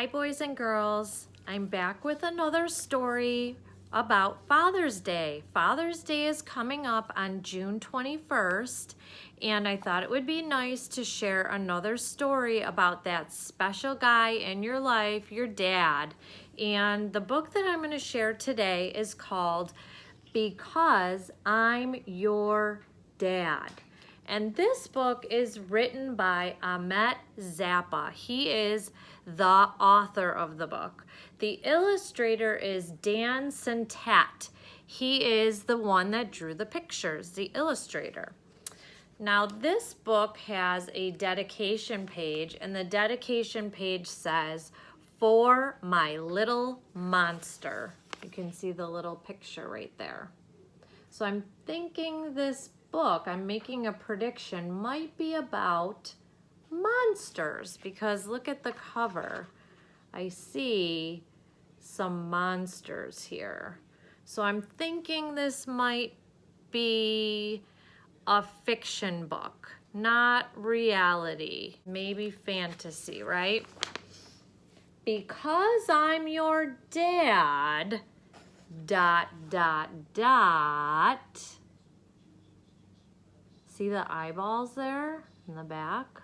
Hi boys and girls, I'm back with another story about Father's Day. Father's Day is coming up on June 21st, and I thought it would be nice to share another story about that special guy in your life, your dad. And the book that I'm going to share today is called Because I'm Your Dad. And this book is written by Ahmet Zappa. He is the author of the book. The illustrator is Dan Santat. He is the one that drew the pictures, the illustrator. Now this book has a dedication page, and the dedication page says, "For my little monster." You can see the little picture right there. So I'm thinking this book, I'm making a prediction, might be about monsters, because look at the cover. I see some monsters here. So I'm thinking this might be a fiction book, not reality, maybe fantasy, right? Because I'm your dad, ... See the eyeballs there in the back?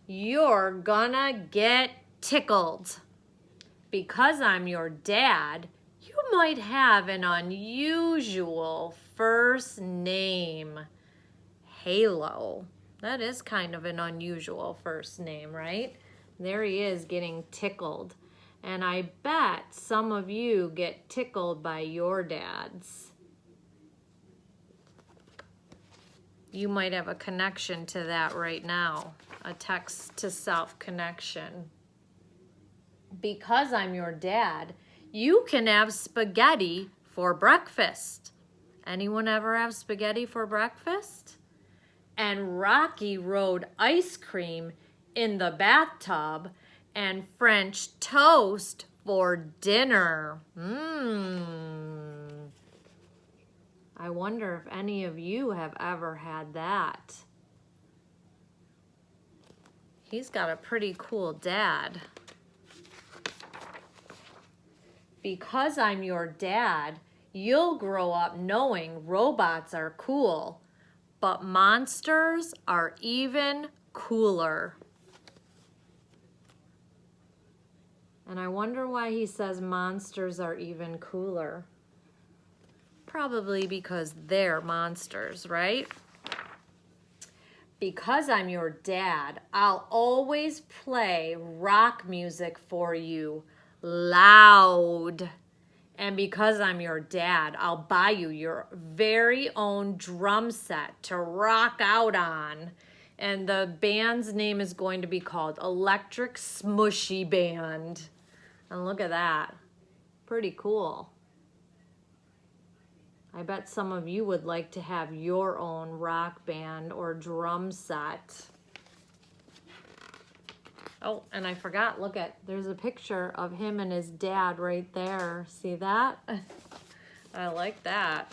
You're gonna get tickled. Because I'm your dad, you might have an unusual first name. Halo. That is kind of an unusual first name, right? There he is getting tickled. And I bet some of you get tickled by your dads. You might have a connection to that right now, a text to self connection. Because I'm your dad, you can have spaghetti for breakfast. Anyone ever have spaghetti for breakfast? And Rocky Road ice cream in the bathtub, and French toast for dinner. I wonder if any of you have ever had that. He's got a pretty cool dad. Because I'm your dad, you'll grow up knowing robots are cool, but monsters are even cooler. And I wonder why he says monsters are even cooler. Probably because they're monsters, right? Because I'm your dad, I'll always play rock music for you, loud. And because I'm your dad, I'll buy you your very own drum set to rock out on. And the band's name is going to be called Electric Smushy Band. And look at that. Pretty cool. I bet some of you would like to have your own rock band or drum set. Oh, and I forgot, look at, there's a picture of him and his dad right there. See that? I like that.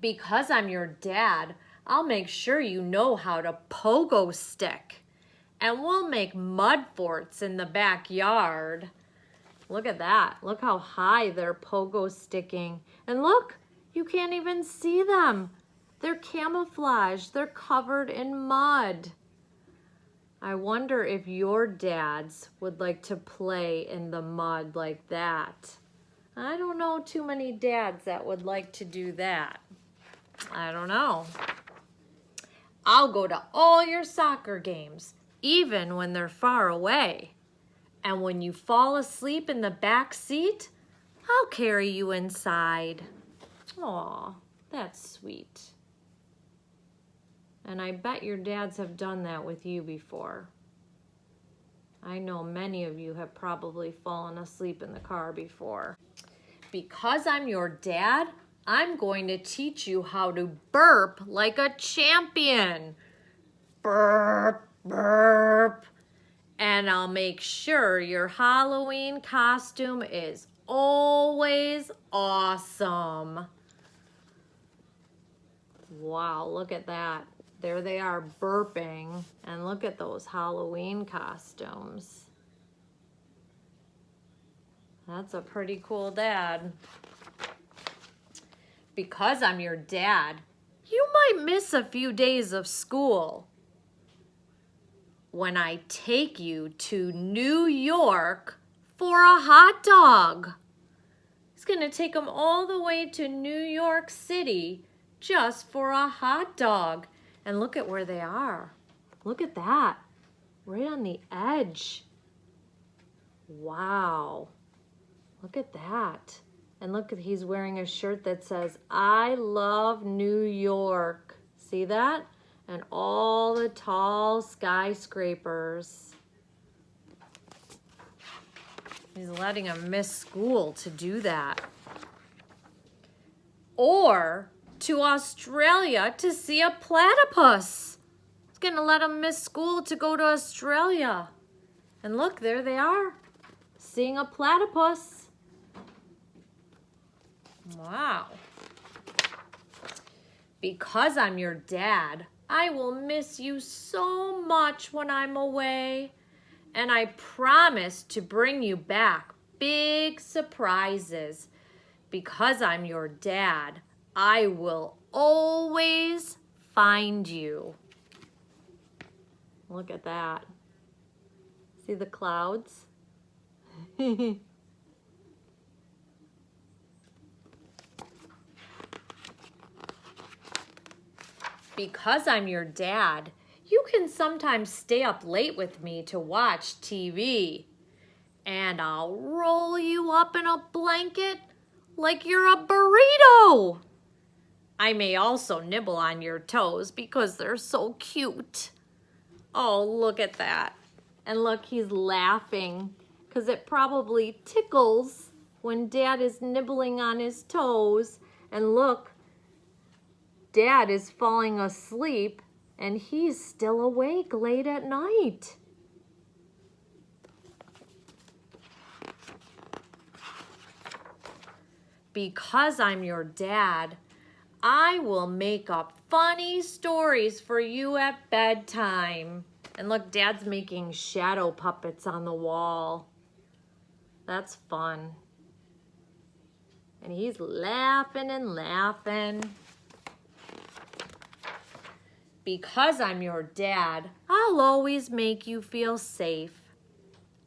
Because I'm your dad, I'll make sure you know how to pogo stick. And we'll make mud forts in the backyard. Look at that. Look how high they're pogo sticking. And look, you can't even see them. They're camouflaged. They're covered in mud. I wonder if your dads would like to play in the mud like that. I don't know too many dads that would like to do that. I don't know. I'll go to all your soccer games, even when they're far away. And when you fall asleep in the back seat, I'll carry you inside. Aw, that's sweet. And I bet your dads have done that with you before. I know many of you have probably fallen asleep in the car before. Because I'm your dad, I'm going to teach you how to burp like a champion. Burp, burp. And I'll make sure your Halloween costume is always awesome. Wow, look at that. There they are burping. And look at those Halloween costumes. That's a pretty cool dad. Because I'm your dad, you might miss a few days of school when I take you to New York for a hot dog. He's gonna take them all the way to New York City just for a hot dog. And look at where they are. Look at that, right on the edge. Wow, look at that. And look, he's wearing a shirt that says, I love New York. See that? And all the tall skyscrapers. He's letting him miss school to do that. Or to Australia to see a platypus. He's gonna let him miss school to go to Australia. And look, there they are, seeing a platypus. Wow. Because I'm your dad, I will miss you so much when I'm away. And I promise to bring you back big surprises. Because I'm your dad, I will always find you. Look at that. See the clouds? Because I'm your dad, you can sometimes stay up late with me to watch TV. And I'll roll you up in a blanket like you're a burrito. I may also nibble on your toes because they're so cute. Oh, look at that. And look, he's laughing because it probably tickles when Dad is nibbling on his toes. And look, Dad is falling asleep and he's still awake late at night. Because I'm your dad, I will make up funny stories for you at bedtime. And look, Dad's making shadow puppets on the wall. That's fun. And he's laughing and laughing. Because I'm your dad, I'll always make you feel safe.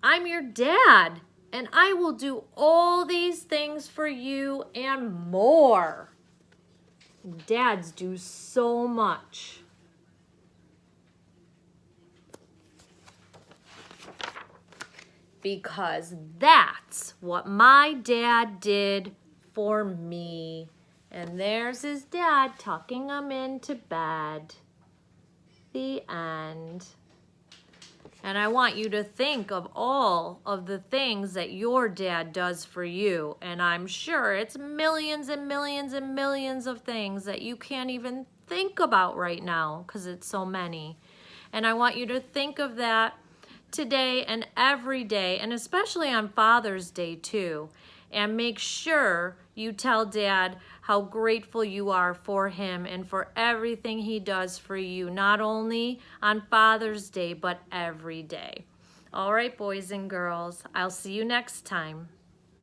I'm your dad, and I will do all these things for you and more. Dads do so much. Because that's what my dad did for me. And there's his dad tucking him into bed. The end. And I want you to think of all of the things that your dad does for you. And I'm sure it's millions and millions and millions of things that you can't even think about right now because it's so many. And I want you to think of that today and every day, and especially on Father's Day too. And make sure you tell Dad how grateful you are for him and for everything he does for you, not only on Father's Day, but every day. All right, boys and girls, I'll see you next time.